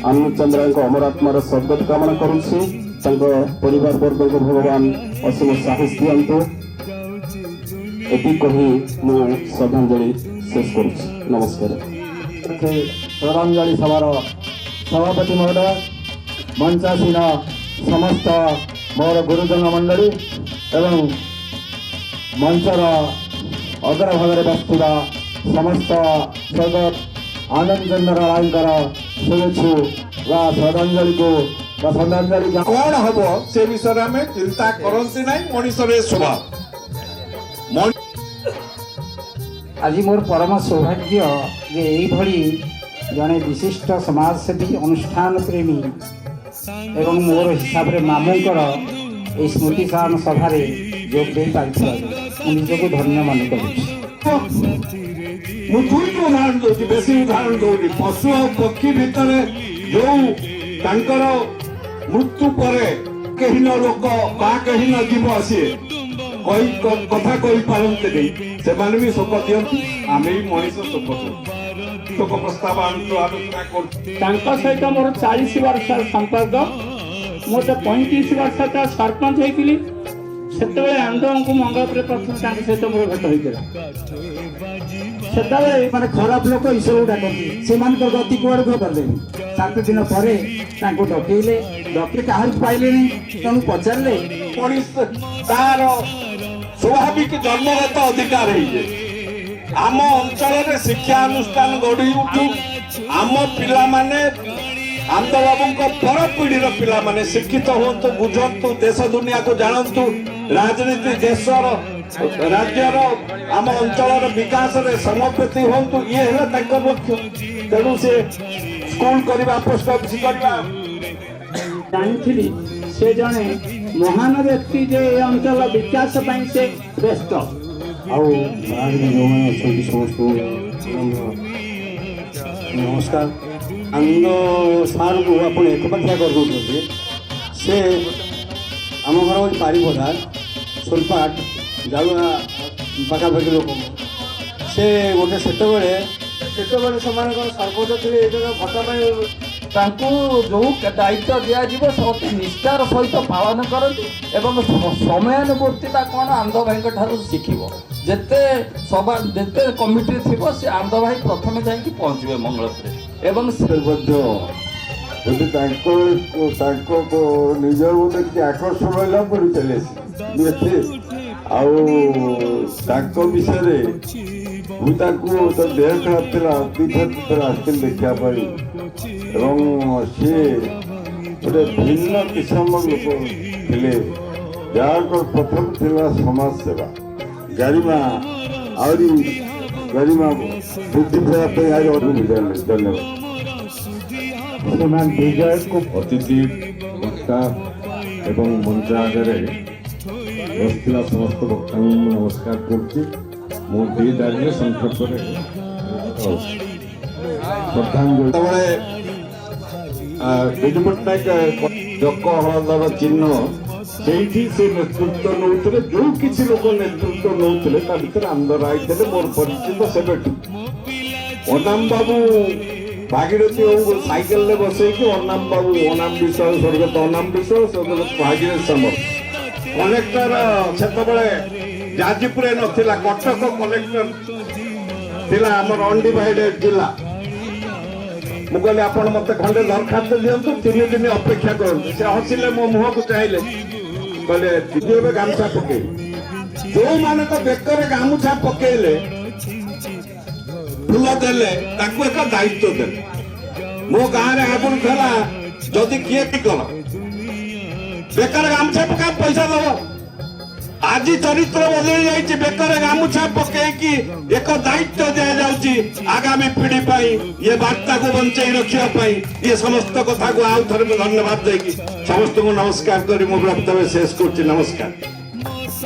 ଆନନ୍ଦ ଚନ୍ଦ୍ରାଙ୍କ ଅମର ଆତ୍ମାର ସଦ୍ଗତି କାମନା କରୁଛି। ତାଙ୍କ ପରିବାର ବର୍ଗଙ୍କୁ ଭଗବାନ ଅସୀମ ସାହସ ଦିଅନ୍ତୁ। ଏତିକି କହି ମୁଁ ଶ୍ରଦ୍ଧାଞ୍ଜଳି ଶେଷ କରୁଛି। ନମସ୍କାର। ଶ୍ରଦ୍ଧାଞ୍ଜଳି ସଭାର ସଭାପତି ମହୋଦୟ, ମଞ୍ଚାସୀନ ସମସ୍ତ ମୋର ଗୁରୁଜନ ମଣ୍ଡଳୀ ଏବଂ ମଞ୍ଚର ଅଗ୍ରଭାଗରେ ବସିଥିବା ସମସ୍ତ ସ୍ୱର୍ଗତ ଆନନ୍ଦ ଚନ୍ଦ୍ର ରାୟଙ୍କର ଶୁଭେଚ୍ଛୁ ବା ଶ୍ରଦ୍ଧାଞ୍ଜଳିକୁ ବା ଶ୍ରଦ୍ଧାଞ୍ଜଳି କଣ ହବ ସେ ବିଷୟରେ ଆମେ ଚିନ୍ତା କରନ୍ତି ନାହିଁ। ମଣିଷର ଏ ସ୍ୱଭାବ। ଆଜି ମୋର ପରମ ସୌଭାଗ୍ୟ ଯେ ଏଇଭଳି ଜଣେ ବିଶିଷ୍ଟ ସମାଜସେବୀ, ଅନୁଷ୍ଠାନ ପ୍ରେମୀ ଏବଂ ମୋର ହିସାବରେ ମାମୁଁଙ୍କର ଏହି ସ୍ମୃତି ସାରଣ ସଭାରେ ଯୋଗ ଦେଇ ପାରିଥିବାରୁ ମୁଁ ନିଜକୁ ଧନ୍ୟ ମନେ କରୁଛି। ମୁଁ ଦୁଇଟି ଉଦାହରଣ ଦଉଛି, ବେଶୀ ଉଦାହରଣ ଦଉନି। ପଶୁ ଆଉ ପକ୍ଷୀ ଭିତରେ ଯୋଉ ତାଙ୍କର ମୃତ୍ୟୁ ପରେ କେହିନ ଲୋକ ବା କେହିନ ଜୀବ ସିଏ କଥା କହିପାରନ୍ତିନି, ସେମାନେ ବି ଶୋକ ଦିଅନ୍ତି। ଆମେ ବି ମଣିଷ ଶୋକ ଦଉ। ଶୋକ ପ୍ରସ୍ତାବ ଆଣୁଛୁ, ଆଲୋଚନା କରୁଛୁ। ତାଙ୍କ ସହିତ ମୋର 40 ବର୍ଷ ସମ୍ପର୍କ। ମୁଁ ତ 35 ବର୍ଷ ସରପଞ୍ଚ ହେଇଥିଲି। ସେତେବେଳେ ଆନ୍ଦୋଳନକୁ ମଙ୍ଗଳପୁରରେ ପ୍ରଥମେ ତାଙ୍କ ସହିତ ମୋର ଭେଟ ହୋଇଥିଲା। ସେତେବେଳେ ମାନେ ଖରାପ ଲୋକ ଈଶ୍ୱରକୁ ଡାକନ୍ତି, ସେମାନଙ୍କର ଗତି କୁଆଡ଼େ କରିଦେବି। 7 ଦିନ ପରେ ତାଙ୍କୁ ଡକେଇଲେ, କାହାକୁ ପାଇଲେନି। ତେଣୁ ପଚାରିଲେ, ମଣିଷ ତାର ସ୍ୱାଭାବିକ ଜନ୍ମଗତ ଅଧିକାର ହେଇଯାଏ। ଆମ ଅଞ୍ଚଳରେ ଶିକ୍ଷାନୁଷ୍ଠାନ ଗଢି ଉଠୁ, ଆମ ପିଲାମାନେ ଆନ୍ଦୋଳନଙ୍କ ପର ପିଢ଼ିର ପିଲାମାନେ ଶିକ୍ଷିତ ହୁଅନ୍ତୁ, ବୁଝନ୍ତୁ, ଦେଶ ଦୁନିଆକୁ ଜାଣନ୍ତୁ, ରାଜନୀତି ଦେଶର ରାଜ୍ୟର ଆମ ଅଞ୍ଚଳର ବିକାଶରେ ସମବେତି ହୁଅନ୍ତୁ, ଇଏ ହେଲା ତାଙ୍କ ଲକ୍ଷ୍ୟ। ତେଣୁ ସେ ସ୍କୁଲ କରିବା, ପୋଷ୍ଟ ଅଫିସ କରିବା। ଜାଣିଥିଲି ସେ ଜଣେ ମହାନ ବ୍ୟକ୍ତି, ଯେ ଏ ଅଞ୍ଚଳ ବିକାଶ ପାଇଁ ସେ ବ୍ୟସ୍ତ। ଆଉ ଯେଉଁମାନେ ଅଛନ୍ତି ସମସ୍ତଙ୍କୁ ନମସ୍କାର। ଆନନ୍ଦ ସାର୍ଙ୍କୁ ଆପଣ ଏକପାଖିଆ କରିଦେଉଛନ୍ତି। ସେ ଆମ ଘର ହେଉଛି ବାରିପଦା, ସୋଲପାଟ, ଜାଳୁଆ ପାଖାପାଖି ଲୋକ। ସେ ଗୋଟେ ସେତେବେଳେ ସେମାନଙ୍କର ସରପଞ୍ଚ ଥିଲେ। ଏଇଟା ଭତ୍ତା ପାଇଁ ତାଙ୍କୁ ଯେଉଁ ଦାୟିତ୍ୱ ଦିଆଯିବ ସେ ଅତି ନିଷ୍ଠାର ସହିତ ପାଳନ କରନ୍ତି ଏବଂ ସମୟାନୁବର୍ତ୍ତିତା କ'ଣ ଆନନ୍ଦ ଭାଇଙ୍କ ଠାରୁ ଶିଖିବ। ଯେତେ ସଭା ଯେତେ କମିଟି ଥିବ ସେ ଆନନ୍ଦ ଭାଇ ପ୍ରଥମେ ଯାଇକି ପହଞ୍ଚିବେ ମଙ୍ଗଳପୁରରେ ଏବଂ ସେ ମଧ୍ୟ ଯଦି ତାଙ୍କ ନିଜର ଗୋଟେ କିଛି ଆକର୍ଷଣ ରହିଲା ପରି ଚାଲେ ଏଠି। ଆଉ ତାଙ୍କ ବିଷୟରେ ମୁଁ ତାଙ୍କୁ ତ ଦେହ ଖରାପ ଥିଲା, ଦୁଇଥର ଆସିଥିଲି ଦେଖିବା ପାଇଁ। ଏବଂ ସିଏ ଗୋଟେ ଭିନ୍ନ କିସମର ଲୋକ ଥିଲେ, ଯାହାଙ୍କର ପ୍ରଥମ ଥିଲା ସମାଜ ସେବା, ଗାରିମା, ଆହୁରି ଗାରିମା ବୃଦ୍ଧି କରିବା ପାଇଁ ଆହୁରି ଅଧିକ ଧନ୍ୟବାଦ। ସେମାନେ ବିଜୟକୁ ଅତିଥି ବକ୍ତା ଏବଂ ମଞ୍ଚ ଆଗରେ ବସିଥିବା ସମସ୍ତ ବକ୍ତାଙ୍କୁ ନମସ୍କାର କରୁଛି। ମୁଁ ଦୁଇ ଦାରିରେ ସଂକ୍ଷେପରେ ଶ୍ରଦ୍ଧାଞ୍ଜଳି। ଯେତେବେଳେ ବିଜୁ ପଟ୍ଟନାୟକ ଜକ ହଳଦର ଚିହ୍ନ, ସେଇଠି ସେ ନେତୃତ୍ୱ ନେଉଥିଲେ। ଯୋଉ କିଛି ଲୋକ ନେତୃତ୍ୱ ନେଉଥିଲେ ତା ଭିତରେ ଆନନ୍ଦ ରାୟ ଥିଲେ, ମୋର ପରିଚିତ ସେବେଠୁ। ଅନାମ ବାବୁ ଭାଗୀରଥୀ ବାବୁଙ୍କୁ ସାଇକେଲରେ ବସେଇକି ଅନାମ ବାବୁ, ଅନାମ ବିଶ୍ୱାଳ, ସ୍ୱର୍ଗତ ଅନାମ ବିଶ୍ୱାଳ, ସ୍ୱର୍ଗତ ଭାଗୀରଥୀ ସାମଲ କଲେକ୍ଟର ସେତେବେଳେ ଯାଜପୁରରେ ନଥିଲା, କଟକ କଲେକ୍ଟର ଥିଲା ଆମର ଅନଡିଭାଇଡେଡ୍ ଜିଲ୍ଲା। ମୁଁ କହିଲି ଆପଣ ମତେ ଖଣ୍ଡେ ଦରଖାସ୍ତ ଦିଅନ୍ତୁ, 3 ଦିନ ଅପେକ୍ଷା କରନ୍ତୁ। ସେ ହସିଲେ, ମୋ ମୁହଁକୁ ଚାହିଁଲେ, କହିଲେ ଏବେ ଗାମୁଛା ପକେଇଲେ। ଯୋଉମାନଙ୍କ ବେକରେ ଗାମୁଛା ପକେଇଲେ, ଫୁଲ ଦେଲେ, ତାଙ୍କୁ ଏକ ଦାୟିତ୍ୱ ଦେଲେ। ମୋ ଗାଁରେ ଆଗରୁ ଥିଲା, ଯଦି କିଏ କି କଲ ବେକରେ ଗାମୁଛା ପକା ପଇସା ଦବ। ଆଜି ଚରିତ୍ର ବଦଳି ଯାଇଛି। ବେକରେ ଗାମୁଛା ପକେଇକି ଏକ ଦାୟିତ୍ୱ ଦିଆଯାଉଛି ଆଗାମୀ ପିଢି ପାଇଁ, ଏ ବାର୍ତ୍ତାକୁ ବଞ୍ଚେଇ ରଖିବା ପାଇଁ। ଏ ସମସ୍ତ କଥାକୁ ଆଉ ଥରେ ମୁଁ ଧନ୍ୟବାଦ ଦେଇକି ସମସ୍ତଙ୍କୁ ନମସ୍କାର କରି ମୁଁ ବକ୍ତବ୍ୟ ଶେଷ କରୁଛି। ନମସ୍କାର।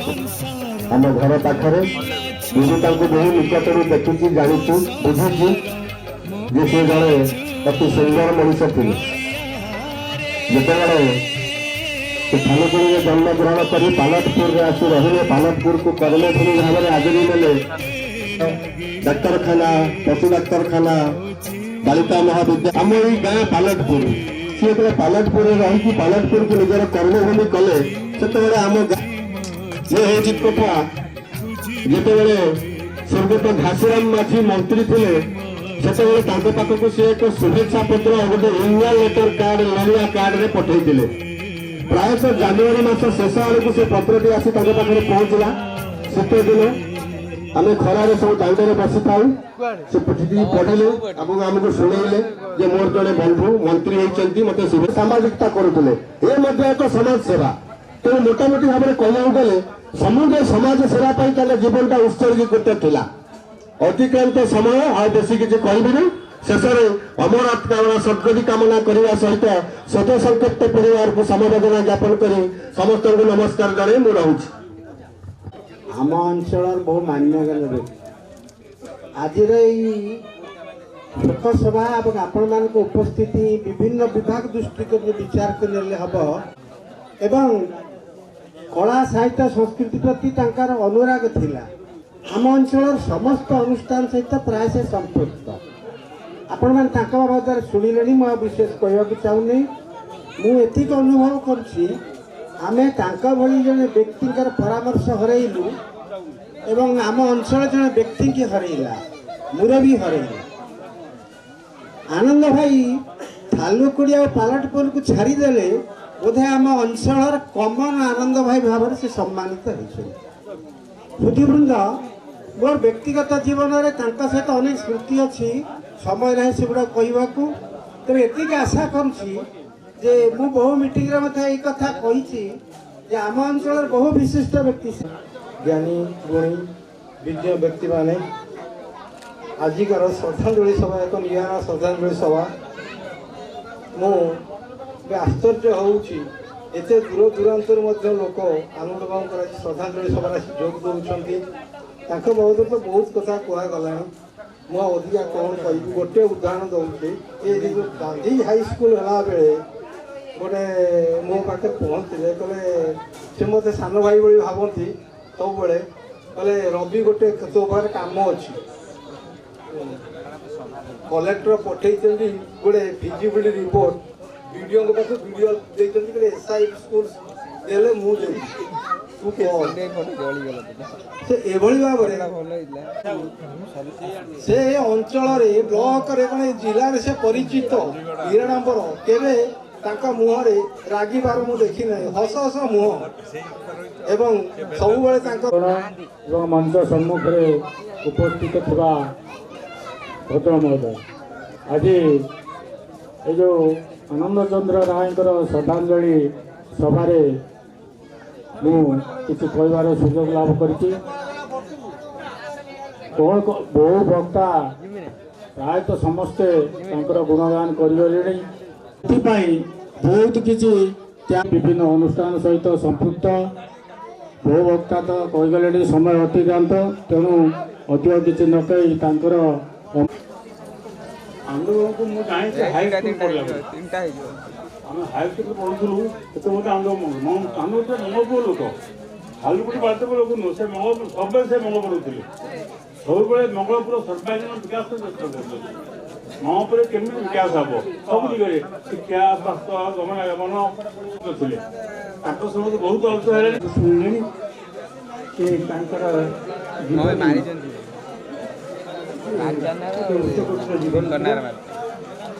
ଆମ ଘର ପାଖରେ ମୁଁ ତାଙ୍କୁ ବହୁ ନିକଟରୁ ଦେଖିଛି, ଜାଣିଛୁ, ବୁଝିଛି ଯେ ସେ ଜଣେ ଅତି ସୁନ୍ଦର ମଣିଷ ଥିଲେ। ଯେତେବେଳେ ସେ ଖାଲପୁରରେ ଜନ୍ମଗ୍ରହଣ କରି ପାଲଟପୁରରେ ଆସି ରହିଲେ, ପାଲଟପୁରକୁ କର୍ମଭୂମି ଭାବରେ ଆଦରି ନେଲେ। ଡାକ୍ତରଖାନା, ପଶୁ ଡାକ୍ତରଖାନା ବାଳିକା ମହାବିଦ୍ୟାଳୟ ଆମ ଏଇ ଗାଁ ପାଲଟପୁର। ସିଏ ଯେତେବେଳେ ପାଲଟପୁରରେ ରହିକି ପାଲଟପୁରକୁ ନିଜର କର୍ମଭୂମି କଲେ ସେତେବେଳେ ଆମ ଗାଁ ଇଏ ହେଉଛି କଥା। ଯେତେବେଳେ ସ୍ୱର୍ଗତ ଘାସିରାମ ମାଝୀ ମନ୍ତ୍ରୀ ଥିଲେ ସେତେବେଳେ ତାଙ୍କ ପାଖକୁ ସେ ଏକ ଶୁଭେଚ୍ଛା ପତ୍ର ଗୋଟେ ଇମେଲ ଲେଟର କାର୍ଡ ଲଢିଆ କାର୍ଡରେ ପଠେଇଥିଲେ। ପ୍ରାୟତଃ ଜାନୁଆରୀ ମାସ ଶେଷ ଆଡ଼କୁ ସେ ପତ୍ରଟି ଆସି ତାଙ୍କ ପାଖରେ ପହଞ୍ଚିଲା। ଶୀତ ଦିନ ଆମେ ଖରାରେ ସବୁ ଦାଣ୍ଡରେ ବସିଥାଉ। ସେ ଚିଠି ପଢିଲେ ଏବଂ ଆମକୁ ଶୁଣେଇଲେ ଯେ ମୋର ଜଣେ ବନ୍ଧୁ ମନ୍ତ୍ରୀ ହେଇଛନ୍ତି, ମତେ ସାମାଜିକତା କରୁଥିଲେ। ଏ ମଧ୍ୟ ଏକ ସମାଜ ସେବା। ତେଣୁ ମୋଟାମୋଟି ଭାବରେ କହିବାକୁ ଗଲେ ସମୁଦାୟ ସମାଜ ସେବା ପାଇଁ ତାଙ୍କ ଜୀବନଟା ଉତ୍ସର୍ଗୀକୃତ ଥିଲା। ଅତିକ୍ରାନ୍ତ ସମୟ ଆଉ ବେଶୀ କିଛି କହିବିନି। ଶେଷରେ ଅମର ଆତ୍ମାର ସଦ୍ଗତି କାମନା କରିବା ସହିତ ଶତ ସଂକ୍ଷିପ୍ତ ପରିବାରକୁ ସମବେଦନା ଜ୍ଞାପନ କରି ସମସ୍ତଙ୍କୁ ନମସ୍କାର ଜଣାଇ ମୁଁ ରହୁଛି। ଆମ ଅଞ୍ଚଳର ବହୁ ମାନ୍ୟଗଣ୍ୟ ବ୍ୟକ୍ତି ଆଜିର ଏଇ ଲୋକସଭା ଏବଂ ଆପଣମାନଙ୍କ ଉପସ୍ଥିତି ବିଭିନ୍ନ ବିଭାଗ ଦୃଷ୍ଟିକୋଣରୁ ବିଚାରକୁ ନେଲେ ହେବ ଏବଂ କଳା ସାହିତ୍ୟ ସଂସ୍କୃତି ପ୍ରତି ତାଙ୍କର ଅନୁରାଗ ଥିଲା। ଆମ ଅଞ୍ଚଳର ସମସ୍ତ ଅନୁଷ୍ଠାନ ସହିତ ପ୍ରାୟ ସେ ସମ୍ପୃକ୍ତ। ଆପଣମାନେ ତାଙ୍କ ବାବଦରେ ଶୁଣିଲେଣି, ମୁଁ ଆଉ ବିଶେଷ କହିବାକୁ ଚାହୁଁନି। ମୁଁ ଏତିକି ଅନୁଭବ କରୁଛି ଆମେ ତାଙ୍କ ଭଳି ଜଣେ ବ୍ୟକ୍ତିଙ୍କର ପରାମର୍ଶ ହରାଇଲୁ ଏବଂ ଆମ ଅଞ୍ଚଳ ଜଣେ ବ୍ୟକ୍ତିଙ୍କୁ ହରାଇଲା, ମୁରବୀ ହରାଇଲା। ଆନନ୍ଦ ଭାଇ ଥାଲୁକୁଡ଼ି ଆଉ ପାଲଟପୁରକୁ ଛାଡ଼ିଦେଲେ ବୋଧେ ଆମ ଅଞ୍ଚଳର କମନ ଆନନ୍ଦ ଭାଇ ଭାବରେ ସେ ସମ୍ମାନିତ ହେଇଛନ୍ତି। ସୁଧୀବୃନ୍ଦ, ମୋର ବ୍ୟକ୍ତିଗତ ଜୀବନରେ ତାଙ୍କ ସହିତ ଅନେକ ସ୍ମୃତି ଅଛି, ସମୟ ନାହିଁ ସେଗୁଡ଼ା କହିବାକୁ। ତେବେ ଏତିକି ଆଶା କରୁଛି ଯେ ମୁଁ ବହୁ ମିଟିଂରେ ମଧ୍ୟ ଏଇ କଥା କହିଛି ଯେ ଆମ ଅଞ୍ଚଳର ବହୁ ବିଶିଷ୍ଟ ବ୍ୟକ୍ତି, ଜ୍ଞାନୀ ଗୁଣୀ ବିଜ୍ଞ ବ୍ୟକ୍ତିମାନେ ଆଜିକାର ଶ୍ରଦ୍ଧାଞ୍ଜଳି ସଭା ଏକ ନିଆରା ଶ୍ରଦ୍ଧାଞ୍ଜଳି ସଭା। ମୁଁ ଆଶ୍ଚର୍ଯ୍ୟ ହେଉଛି ଏତେ ଦୂର ଦୂରାନ୍ତରୁ ମଧ୍ୟ ଲୋକ ଆନନ୍ଦ ବାବୁ କରାଯାଇ ଶ୍ରଦ୍ଧାଞ୍ଜଳି ସଭାରେ ଆସି ଯୋଗ ଦେଉଛନ୍ତି। ତାଙ୍କ ବାବଦରେ ତ ବହୁତ କଥା କୁହାଗଲାଣି, ମୁଁ ଆଉ ଅଧିକା କ'ଣ କହିବି। ଗୋଟେ ଉଦାହରଣ ଦେଉଛି। ଏ ଯେଉଁ ଗାନ୍ଧୀ ହାଇସ୍କୁଲ ହେଲାବେଳେ ଗୋଟେ ମୋ ପାଖରେ ପହଞ୍ଚିଲେ, କହିଲେ ସେ ମୋତେ ସାନ ଭାଇ ଭଳି ଭାବନ୍ତି ସବୁବେଳେ। କହିଲେ ରବି ଗୋଟେ ତୋ ପାଖରେ କାମ ଅଛି, କଲେକ୍ଟର ପଠେଇଛନ୍ତି ଗୋଟେ ଭିଜିବିଲିଟି ରିପୋର୍ଟ, ବିଡ଼ିଓଙ୍କ ପାଖକୁ ଭିଡ଼ିଓ ଦେଇଛନ୍ତି, କହିଲେ SI ସ୍କୁଲ ଦେଲେ ମୁଁ ଦେବି, ତୁ ସେ ଏଭଳି ଭାବରେ ସେ ଅଞ୍ଚଳରେ ବ୍ଲକରେ କ'ଣ ଜିଲ୍ଲାରେ ସେ ପରିଚିତ ନିରାଡମ୍ବର। କେବେ ତାଙ୍କ ମୁହଁରେ ରାଗିବାର ମୁଁ ଦେଖି ନାହିଁ, ହସ ହସ ମୁହଁ ଏବଂ ସବୁବେଳେ ତାଙ୍କ ଏବଂ ମଞ୍ଚ ସମ୍ମୁଖରେ ଉପସ୍ଥିତ ଥିବା ଭଦ୍ର ମହୋଦୟ, ଆଜି ଏ ଯେଉଁ ଆନନ୍ଦ ଚନ୍ଦ୍ର ରାୟଙ୍କର ଶ୍ରଦ୍ଧାଞ୍ଜଳି ସଭାରେ ମୁଁ କିଛି କହିବାର ସୁଯୋଗ ଲାଭ କରିଛି। ବହୁ ବକ୍ତା ପ୍ରାୟତଃ ସମସ୍ତେ ତାଙ୍କର ଗୁଣଗାନ କରିଗଲେଣି। ଏଥିପାଇଁ ବହୁତ କିଛି ବିଭିନ୍ନ ଅନୁଷ୍ଠାନ ସହିତ ସମ୍ପୃକ୍ତ ବହୁ ବକ୍ତା ତ କହିଗଲେଣି, ସମୟ ଅତିକ୍ରାନ୍ତ। ତେଣୁ ଅଧିକ କିଛି ନ କହି ତାଙ୍କର ଆନ୍ଦୋଳନକୁ ମୁଁ ଜାଣିଛି ହାଇସ୍କୁଲ ପଢ଼ିଲା ଆମେ ହାଇସ୍କୁଲ ପଢ଼ୁଥିଲୁ ସେତେ ମୋତେ ଆନ୍ଦୋଳନ ମଙ୍ଗପୁର ଲୋକ, ହାଲୁକୁଡ଼ି ବାଳ୍ଟପୁର ଲୋକ ନୁହଁ। ସେ ସବୁବେଳେ ସେ ମଙ୍ଗପୁର ଥିଲେ, ସବୁବେଳେ ମଙ୍ଗଳପୁର ସର୍ବାଙ୍ଗୀନ ବିକାଶ ଚେଷ୍ଟା କରୁଥିଲେ। ମଙ୍ଗପୁରରେ କେମିତି ବିକାଶ ହେବ ସବୁ ଦିଗରେ, ଶିକ୍ଷା, ସ୍ୱାସ୍ଥ୍ୟ, ଗମନାଗମନ ଥିଲେ। ତାଙ୍କ ସମୟରେ ବହୁତ ଅର୍ଥ ହେଲାଣି, ଶୁଣିଲେଣି। ସେ ତାଙ୍କର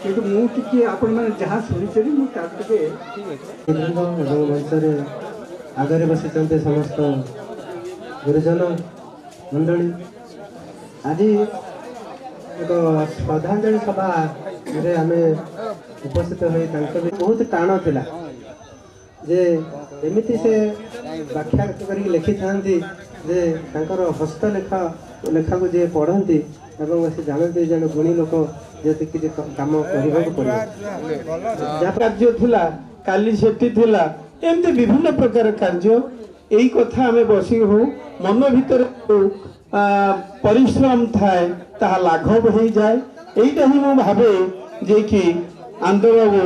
କିନ୍ତୁ ମୁଁ ଟିକେ ଆପଣମାନେ ଯାହା ଶୁଣିଛନ୍ତି ମୁଁ ତାର ଟିକେ ମଞ୍ଚରେ ଆଗରେ ବସିଛନ୍ତି ସମସ୍ତ ଗୁରୁଜନ ମଣ୍ଡଳୀ। ଆଜି ଏକ ଶ୍ରଦ୍ଧାଞ୍ଜଳି ସଭାରେ ଆମେ ଉପସ୍ଥିତ ହୋଇ ତାଙ୍କ ବହୁତ ଟାଣ ଥିଲା ଯେ ଏମିତି ସେ ବ୍ୟାଖ୍ୟା କରିକି ଲେଖିଥାନ୍ତି ଯେ ତାଙ୍କର ହସ୍ତଲେଖାକୁ ଯିଏ ପଢ଼ନ୍ତି ଏବଂ ସେ ଜାଣନ୍ତି ଜଣେ ଗୁଣୀ ଲୋକ ଯେହେତୁ କିଛି କାମ କରିବାକୁ ପଡ଼ିବ। ଯାହା କାର୍ଯ୍ୟ ଥିଲା କାଲି ସେଠି ଥିଲା, ଏମିତି ବିଭିନ୍ନ ପ୍ରକାର କାର୍ଯ୍ୟ। ଏଇ କଥା ଆମେ ବସିକି ହଉ, ମନ ଭିତରେ ପରିଶ୍ରମ ଥାଏ ତାହା ଲାଘବ ହେଇଯାଏ। এইটা ହିଁ ମୁଁ ଭାବେ ଯେ କି ଆନ୍ଦୋଳନ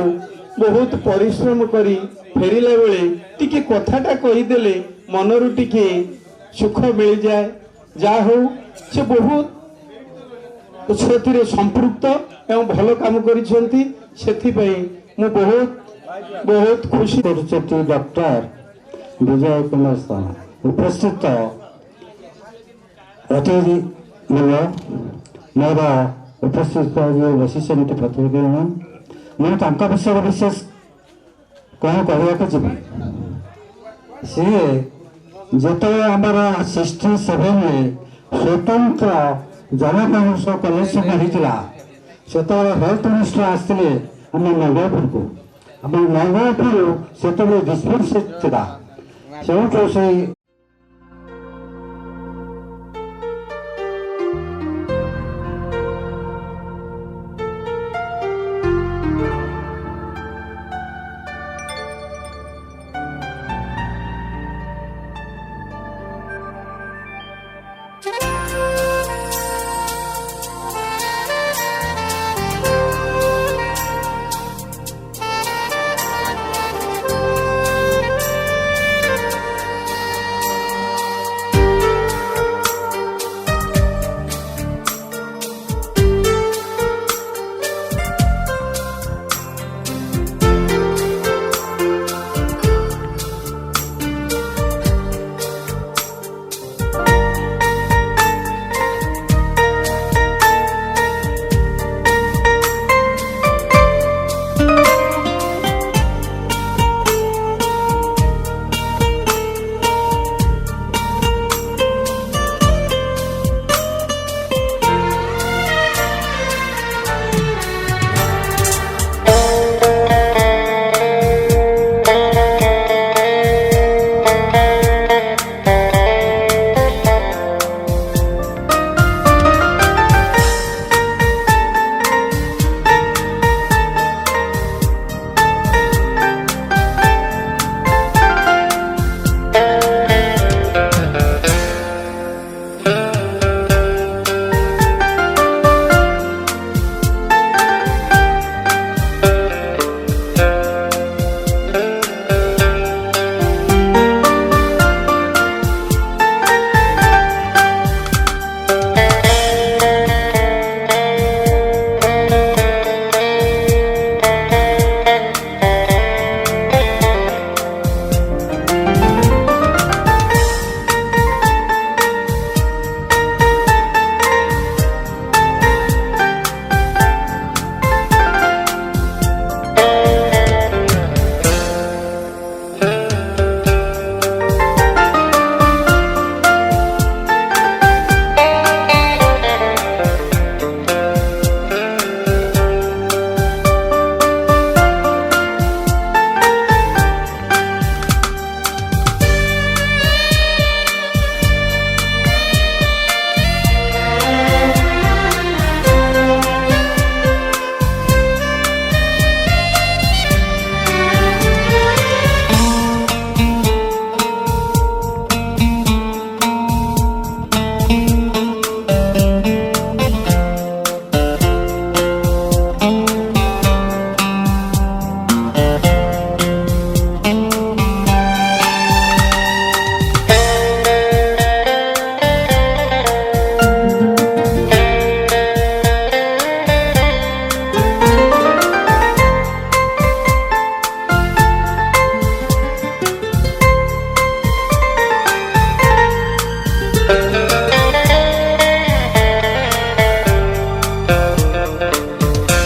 ବହୁତ ପରିଶ୍ରମ କରି ଫେରିଲା ବେଳେ ଟିକେ କଥାଟା କହିଦେଲେ ମନରୁ ଟିକେ ସୁଖ ମିଳିଯାଏ। ଯାହା ହଉ ସେ ବହୁତ ସେଥିରେ ସମ୍ପୃକ୍ତ ଏବଂ ଭଲ କାମ କରିଛନ୍ତି। ସେଥିପାଇଁ ମୁଁ ବହୁତ ଖୁସି କରୁଛନ୍ତି। ଡକ୍ଟର ବିଜୟ କୁମାର ସ୍ଥାନ ଉପସ୍ଥିତ ଅତିଥି ମୋର ଉପସ୍ଥିତ ବସିଛନ୍ତି ପ୍ରତିନିଧିଗଣ, ମୁଁ ତାଙ୍କ ବିଷୟରେ ବିଶେଷ କ'ଣ କହିବାକୁ ଯିବି। ସିଏ ଯେତେବେଳେ ଆମର 67ରେ ସ୍ୱତନ୍ତ୍ର ଜନକଂଗ୍ରେସ କଲେକ୍ସନ ହେଇଥିଲା, ସେତେବେଳେ ହେଲ୍ଥ ମିନିଷ୍ଟର ଆସିଥିଲେ ଆମ ନଗରପୁରକୁ। ଆମ ନଗରପୁର ସେତେବେଳେ ଡିସ୍ପେନ୍ସରୀ ଥିଲା। ସେଉଠୁ ସେଇ